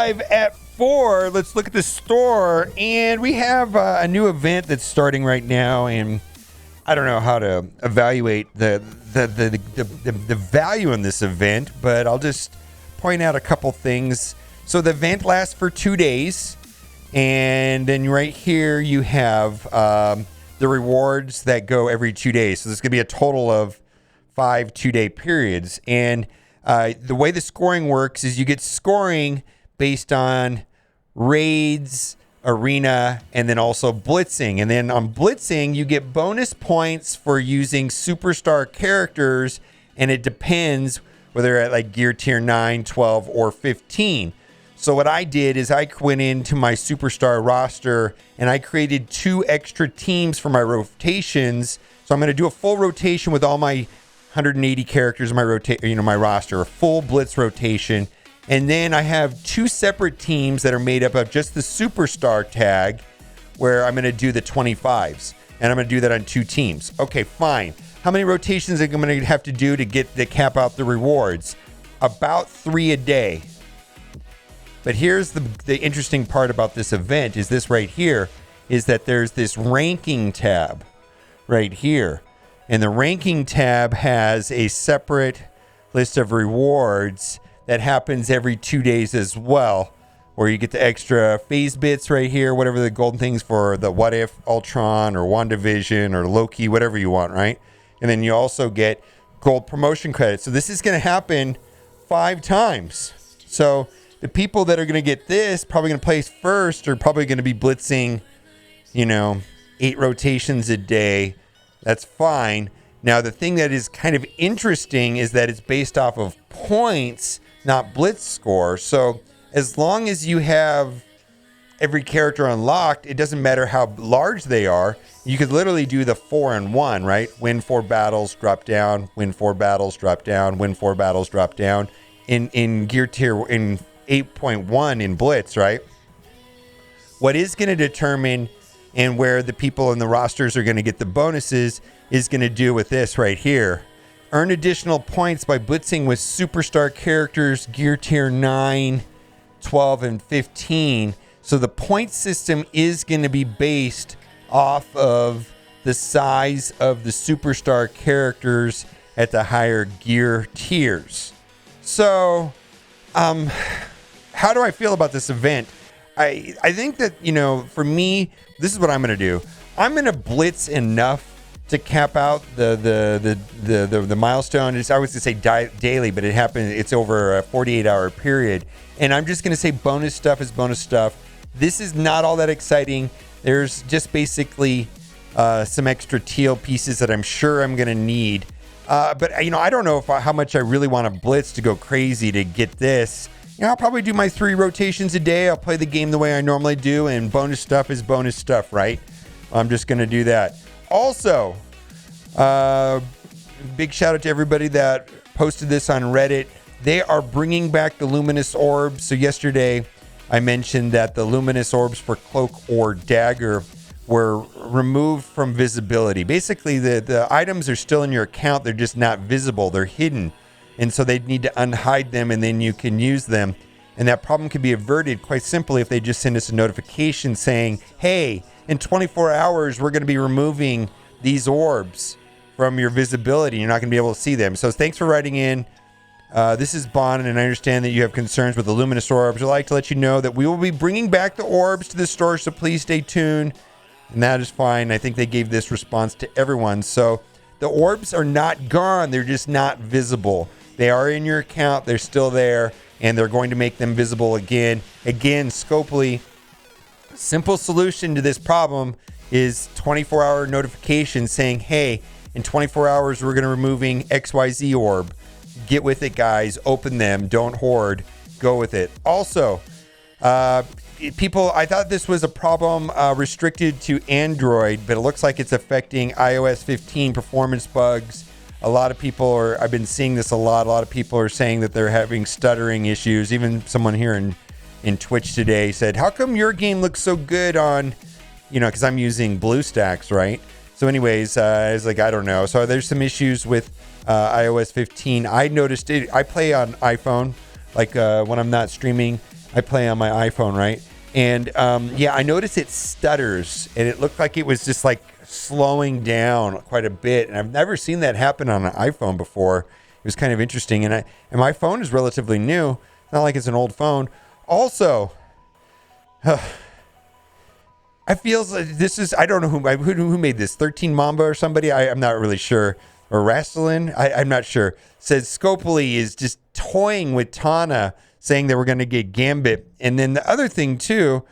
live at 4. Let's look at the store, and we have a new event that's starting right now, and I don't know how to evaluate the value in this event, but I'll just point out a couple things. So the event lasts for 2 days, and then right here you have the rewards that go every 2 days. So there's going to be a total of 5 2-day periods, and the way the scoring works is you get scoring based on raids, arena, and then also blitzing. And then on blitzing, you get bonus points for using superstar characters, and it depends whether at like gear tier 9, 12, or 15. So what I did is I went into my superstar roster and I created 2 extra teams for my rotations. So I'm going to do a full rotation with all my 180 characters in my my roster, a full blitz rotation. And then I have 2 separate teams that are made up of just the superstar tag, where I'm going to do the 25s, and I'm going to do that on 2 teams. Okay, fine. How many rotations am I going to have to do to get the cap out the rewards? About 3 a day. But here's the interesting part about this event is this right here, is that there's this ranking tab right here. And the ranking tab has a separate list of rewards that happens every 2 days as well, where you get the extra phase bits right here, whatever the golden things for the What If, Ultron, or WandaVision, or Loki, whatever you want, right? And then you also get gold promotion credits. So this is going to happen 5 times. So the people that are going to get this, probably going to place first, are probably going to be blitzing, 8 rotations a day. That's fine. Now, the thing that is kind of interesting is that it's based off of points, not blitz score. So as long as you have every character unlocked, it doesn't matter how large they are. You could literally do the 4 and 1, right? Win 4 battles, drop down, win 4 battles, drop down, win 4 battles, drop down. In gear tier, in 8.1 in blitz, right? What is going to determine and where the people in the rosters are going to get the bonuses is going to do with this right here. Earn additional points by blitzing with superstar characters gear tier 9, 12, and 15. So the point system is going to be based off of the size of the superstar characters at the higher gear tiers. So, how do I feel about this event? I think that, for me, this is what I'm going to do. I'm going to blitz enough to cap out the milestone. I was going to say daily, but it's over a 48-hour period. And I'm just going to say bonus stuff is bonus stuff. This is not all that exciting. There's just basically some extra teal pieces that I'm sure I'm going to need. But, I don't know how much I really want to blitz to go crazy to get this. I'll probably do my 3 rotations a day. I'll play the game the way I normally do, and bonus stuff is bonus stuff, right? I'm just going to do that. Also, big shout out to everybody that posted this on Reddit. They are bringing back the Luminous Orbs. So yesterday, I mentioned that the Luminous Orbs for Cloak or Dagger were removed from visibility. Basically, the items are still in your account. They're just not visible. They're hidden. And so they need to unhide them, and then you can use them. And that problem can be averted quite simply if they just send us a notification saying, hey, in 24 hours, we're going to be removing these orbs from your visibility. You're not going to be able to see them. So thanks for writing in. This is Bond, and I understand that you have concerns with the Luminous Orbs. I'd like to let you know that we will be bringing back the orbs to the store, so please stay tuned. And that is fine. I think they gave this response to everyone. So the orbs are not gone. They're just not visible. They are in your account. They're still there, and they're going to make them visible again. Again, Scopely, simple solution to this problem is 24-hour notification saying, hey, in 24 hours, we're going to removing XYZ orb. Get with it, guys. Open them. Don't hoard. Go with it. Also, people, I thought this was a problem restricted to Android, but it looks like it's affecting iOS 15 performance bugs. A lot of people I've been seeing this a lot. A lot of people are saying that they're having stuttering issues. Even someone here in Twitch today said, how come your game looks so good on, because I'm using BlueStacks, right? So anyways, I was like, I don't know. So there's some issues with iOS 15. I noticed it. I play on iPhone, like when I'm not streaming. I play on my iPhone, right? And yeah, I noticed it stutters, and it looked like it was just like slowing down quite a bit. And I've never seen that happen on an iPhone before. It was kind of interesting. And my phone is relatively new, not like it's an old phone. Also, I feel like this is, I don't know who made this, 13 Mamba or somebody, I'm not really sure, or Rastelin, I'm not sure, says Scopely is just toying with Tana, saying that we're going to get Gambit. And then the other thing too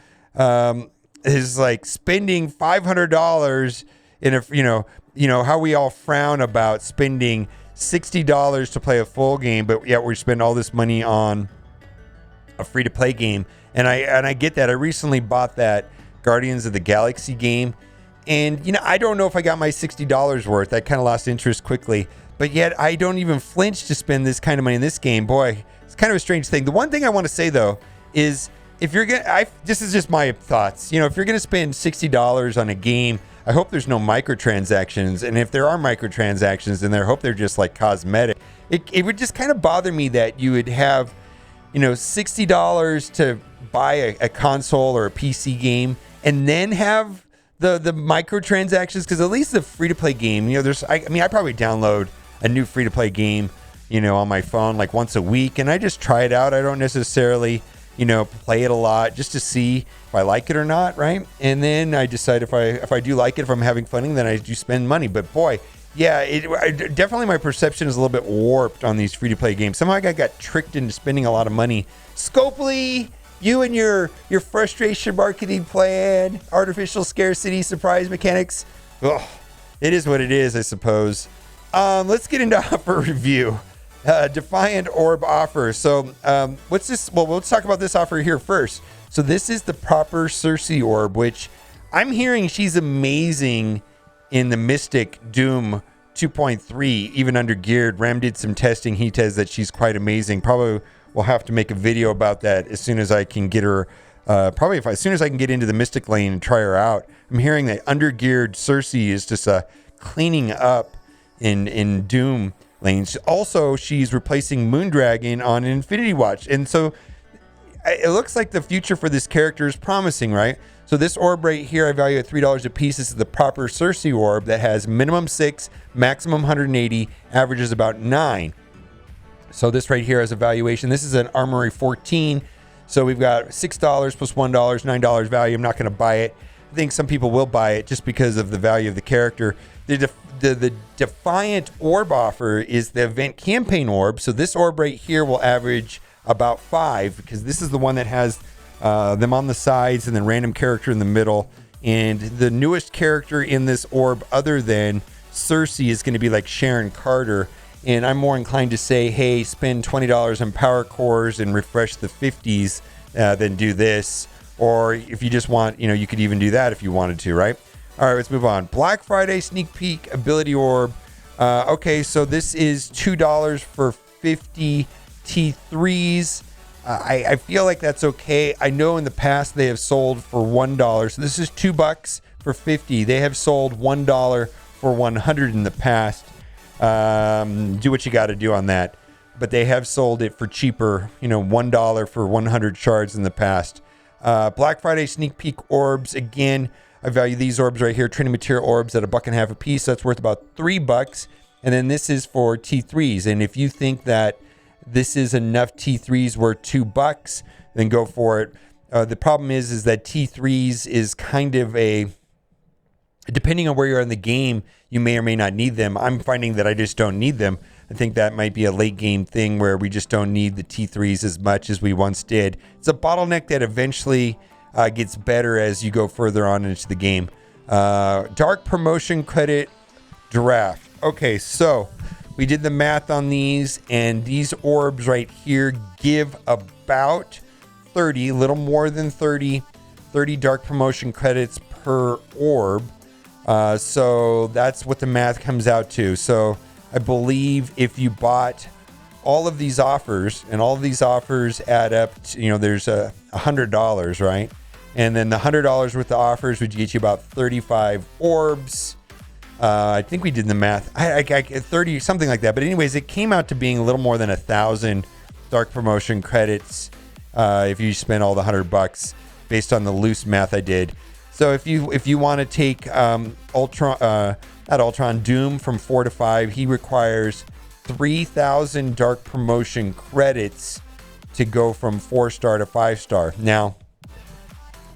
is like spending $500 in a, you know how we all frown about spending $60 to play a full game, but yet we spend all this money on a free-to-play game. And I get that. I recently bought that Guardians of the Galaxy game, and I don't know if I got my $60 worth. I kind of lost interest quickly, but yet I don't even flinch to spend this kind of money in this game. Boy, it's kind of a strange thing. The one thing I want to say though is, if you're gonna, this is just my thoughts. If you're gonna spend $60 on a game, I hope there's no microtransactions, and if there are microtransactions in there, I hope they're just like cosmetic. It would just kind of bother me that you would have $60 to buy a console or a PC game, and then have the microtransactions, because at least the free-to-play game, I probably download a new free-to-play game, on my phone like once a week, and I just try it out. I don't necessarily, play it a lot just to see if I like it or not, right? And then I decide if I do like it, if I'm having fun, then I do spend money. But boy, yeah, definitely my perception is a little bit warped on these free-to-play games. Somehow I got tricked into spending a lot of money. Scopely, you and your frustration marketing plan, artificial scarcity, surprise mechanics. Ugh, it is what it is, I suppose. Let's get into offer review. Defiant Orb offer. So what's this? Well, let's talk about this offer here first. So this is the proper Cersei Orb, which I'm hearing she's amazing in the Mystic Doom 2.3, even under geared. Ram did some testing. He says that she's quite amazing. Probably we'll have to make a video about that as soon as I can get her. As soon as I can get into the Mystic lane and try her out. I'm hearing that under geared Cersei is just cleaning up in Doom lanes. Also, she's replacing Moondragon on Infinity Watch, and so it looks like the future for this character is promising, right? So this orb right here, I value at $3 a piece. This is the proper Cersei orb that has minimum 6, maximum 180, averages about 9. So this right here has a valuation. This is an Armory 14. So we've got $6 plus $1, $9 value. I'm not going to buy it. I think some people will buy it just because of the value of the character. The Defiant Orb offer is the event campaign orb. So this orb right here will average about 5, because this is the one that has them on the sides and then random character in the middle. And the newest character in this orb other than Cersei is going to be like Sharon Carter. And I'm more inclined to say, hey, spend $20 on power cores and refresh the 50s than do this. Or if you just want, you could even do that if you wanted to, right? All right, let's move on. Black Friday sneak peek ability orb. Okay, so this is $2 for 50 T3s. I feel like that's okay. I know in the past they have sold for $1. So this is $2 for 50. They have sold $1 for 100 in the past. Do what you got to do on that. But they have sold it for cheaper, $1 for 100 shards in the past. Black Friday sneak peek orbs. Again, I value these orbs right here, training material orbs, at $1.50 a piece. So that's worth about $3. And then this is for T3s. And if you think that this is enough T3s worth $2, then go for it. The problem is that T3s is kind of depending on where you're in the game, you may or may not need them. I'm finding that I just don't need them. I think that might be a late game thing where we just don't need the T3s as much as we once did. It's a bottleneck that eventually gets better as you go further on into the game. Dark promotion credit draft. Okay, so we did the math on these, and these orbs right here give about 30, a little more than 30 dark promotion credits per orb. So that's what the math comes out to. So I believe if you bought all of these offers, and all of these offers add up to, there's $100, right? And then the $100 worth of offers would get you about 35 orbs. I think we did the math. I 30, something like that. But anyways, it came out to being a little more than 1,000 dark promotion credits if you spend all the $100 based on the loose math I did. So if you want to take Doom from 4 to 5, he requires 3,000 dark promotion credits to go from 4-star to 5-star. Now,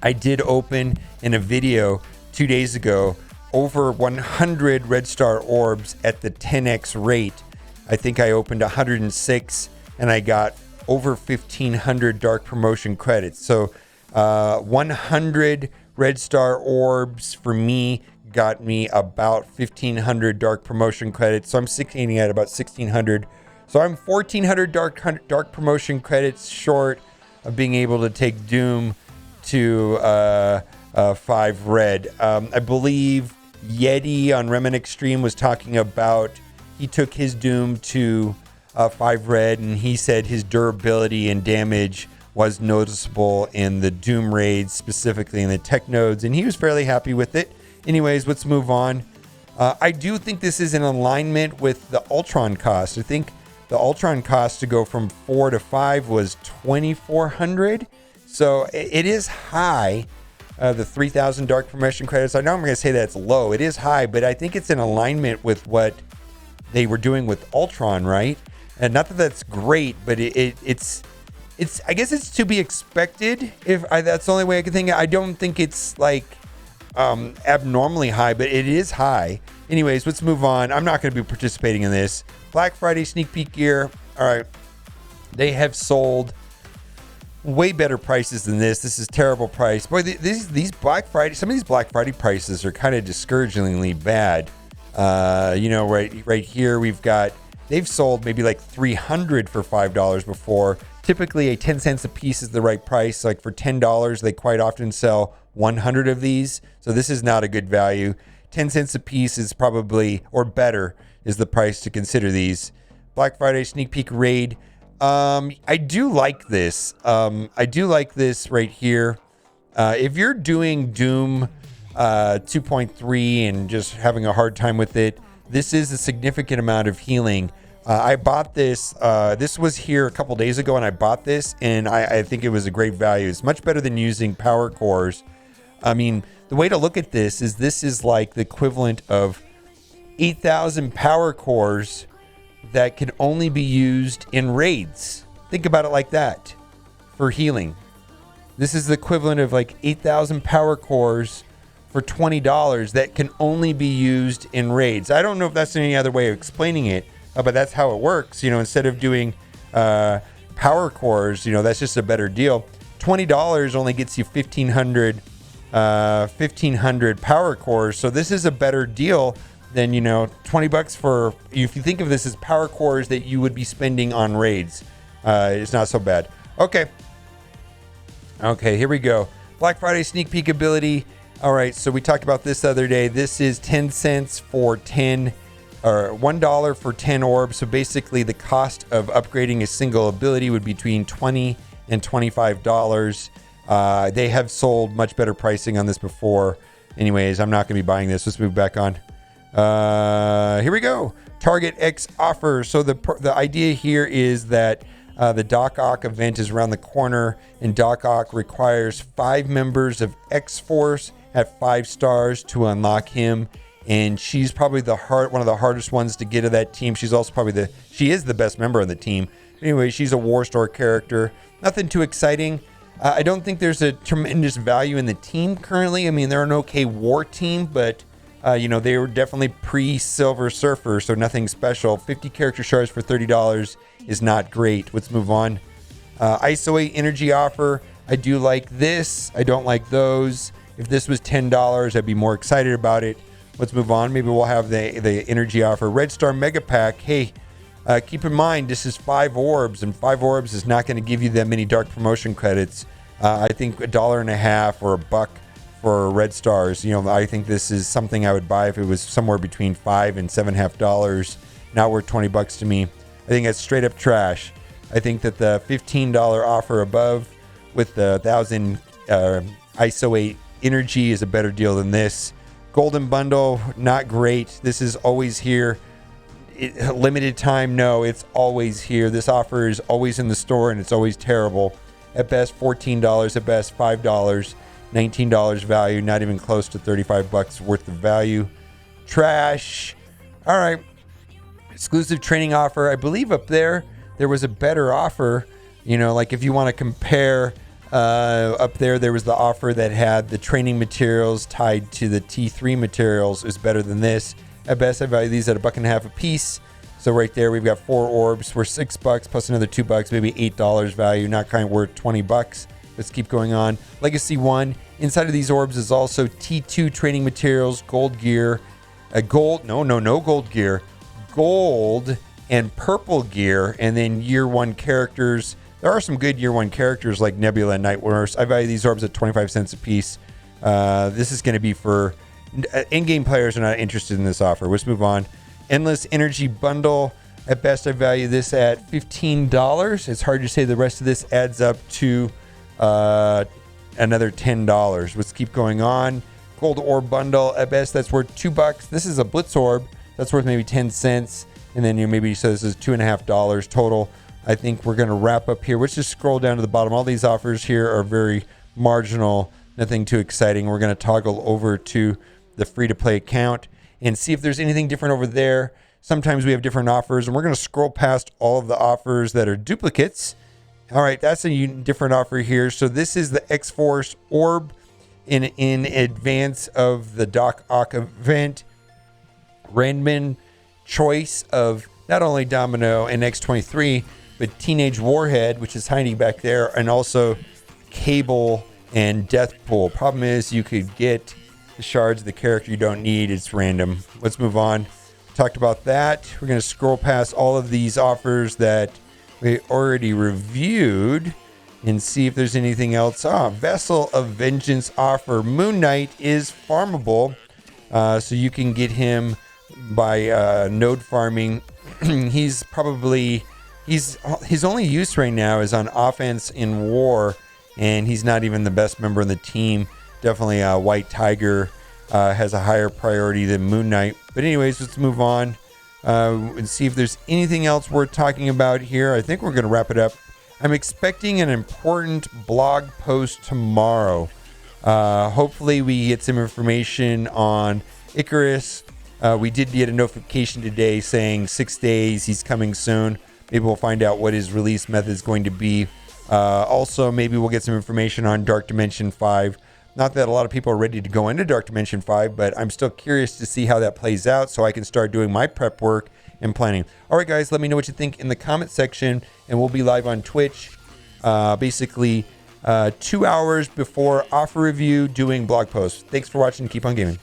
I did open in a video 2 days ago over 100 red star orbs at the 10x rate. I think I opened 106 and I got over 1,500 dark promotion credits. So 100 red star orbs for me got me about 1,500 dark promotion credits. So I'm sitting at about 1,600. So I'm 1,400 dark promotion credits short of being able to take Doom to 5 red. I believe Yeti on Remen Extreme was talking about he took his Doom to 5 red, and he said his durability and damage was noticeable in the Doom raids, specifically in the tech nodes, and he was fairly happy with it. Anyways, let's move on. I do think this is in alignment with the Ultron cost. I think the Ultron cost to go from 4 to 5 was 2,400. So it is high, the 3,000 dark promotion credits. I know I'm going to say that's low. It is high, but I think it's in alignment with what they were doing with Ultron, right? And not that that's great, but it's I guess it's to be expected. That's the only way I can think. I don't think it's like abnormally high, but it is high. Anyways, let's move on. I'm not going to be participating in this. Black Friday sneak peek gear. All right, they have sold way better prices than this. This is terrible price. Boy, these Black Friday, some of these Black Friday prices are kind of discouragingly bad. Right here they've sold maybe like 300 for $5 before. Typically a 10 cents a piece is the right price. Like for $10, they quite often sell 100 of these. So this is not a good value. 10 cents a piece is probably, or better, is the price to consider these. Black Friday sneak peek raid. I do like this. I do like this right here. If you're doing Doom 2.3 and just having a hard time with it, this is a significant amount of healing. I bought this. This was here a couple days ago, and I bought this, and I think it was a great value. It's much better than using power cores. I mean, the way to look at this is like the equivalent of 8,000 power cores that can only be used in raids. Think about it like that for healing. This is the equivalent of like 8,000 power cores for $20 that can only be used in raids. I don't know if that's any other way of explaining it, but that's how it works. Instead of doing power cores, that's just a better deal. $20 only gets you 1,500 power cores. So this is a better deal than, $20 for, if you think of this as power cores that you would be spending on raids. It's not so bad. Okay, here we go. Black Friday sneak peek ability. All right, so we talked about this the other day. This is 10 cents for 10, or $1 for 10 orbs. So basically the cost of upgrading a single ability would be between $20 and $25. They have sold much better pricing on this before. Anyways, I'm not going to be buying this. Let's move back on. Here we go. Target X offer. So the idea here is that the Doc Ock event is around the corner, and Doc Ock requires 5 members of X-Force at 5 stars to unlock him. And she's probably one of the hardest ones to get to that team. She's also probably she is the best member of the team. Anyway, she's a War Store character. Nothing too exciting. I don't think there's a tremendous value in the team currently. I mean, they're an okay war team, but they were definitely pre-Silver Surfer, so nothing special. 50 character shards for $30 is not great. Let's move on. ISO 8 energy offer. I do like this. I don't like those. If this was $10, I'd be more excited about it. Let's move on. Maybe we'll have the energy offer. Red Star Mega Pack. Hey, keep in mind, this is 5 orbs, and 5 orbs is not going to give you that many dark promotion credits. I think $1.50 or $1 for Red Stars. I think this is something I would buy if it was somewhere between $5 and $7.50. Not worth $20 to me. I think that's straight up trash. I think that the $15 offer above with the 1,000 ISO 8 energy is a better deal than this. Golden Bundle, not great. This is always here. Limited time, no, it's always here. This offer is always in the store, and it's always terrible. At best, $14. At best, $5. $19 value. Not even close to $35 worth of value. Trash. All right. Exclusive training offer. I believe up there was a better offer. You know, like if you want to compare, up there was the offer that had the training materials tied to the T3 materials. Is better than this. At best, I value these at $1.50 a piece. So right there, we've got 4 orbs for $6 plus another $2, maybe $8 value. Not kind of worth $20. Let's keep going on. Legacy 1. Inside of these orbs is also T2 training materials, gold gear, no gold gear, gold and purple gear, and then year 1 characters. There are some good year 1 characters like Nebula and Night Nurse. I value these orbs at 25 cents a piece. This is going to be for in-game players are not interested in this offer. Let's move on. Endless Energy Bundle. At best, I value this at $15. It's hard to say the rest of this adds up to another $10. Let's keep going on. Gold Orb Bundle. At best, that's worth $2. This is a Blitz Orb. That's worth maybe 10 cents. And then so this is $2.50 total. I think we're going to wrap up here. Let's just scroll down to the bottom. All these offers here are very marginal. Nothing too exciting. We're going to toggle over to the free-to-play account and see if there's anything different over there. Sometimes we have different offers, and we're going to scroll past all of the offers that are duplicates. All right, that's a different offer here. So this is the X-Force Orb in advance of the Doc Ock event. Random choice of not only Domino and X-23, but Teenage Warhead, which is hiding back there, and also Cable and Deathpool. Problem is, you could get the shards of the character you don't need. It's random. Let's move on. Talked about that. We're going to scroll past all of these offers that we already reviewed and see if there's anything else. Vessel of Vengeance offer. Moon Knight is farmable, so you can get him by node farming. His only use right now is on offense in war, and he's not even the best member of the team. Definitely White Tiger has a higher priority than Moon Knight. But anyways, let's move on and see if there's anything else worth talking about here. I think we're going to wrap it up. I'm expecting an important blog post tomorrow. Hopefully we get some information on Icarus. We did get a notification today saying 6 days, he's coming soon. Maybe we'll find out what his release method is going to be. Also, maybe we'll get some information on Dark Dimension 5. Not that a lot of people are ready to go into Dark Dimension 5, but I'm still curious to see how that plays out so I can start doing my prep work and planning. All right, guys, let me know what you think in the comment section, and we'll be live on Twitch basically 2 hours before offer review doing blog posts. Thanks for watching. Keep on gaming.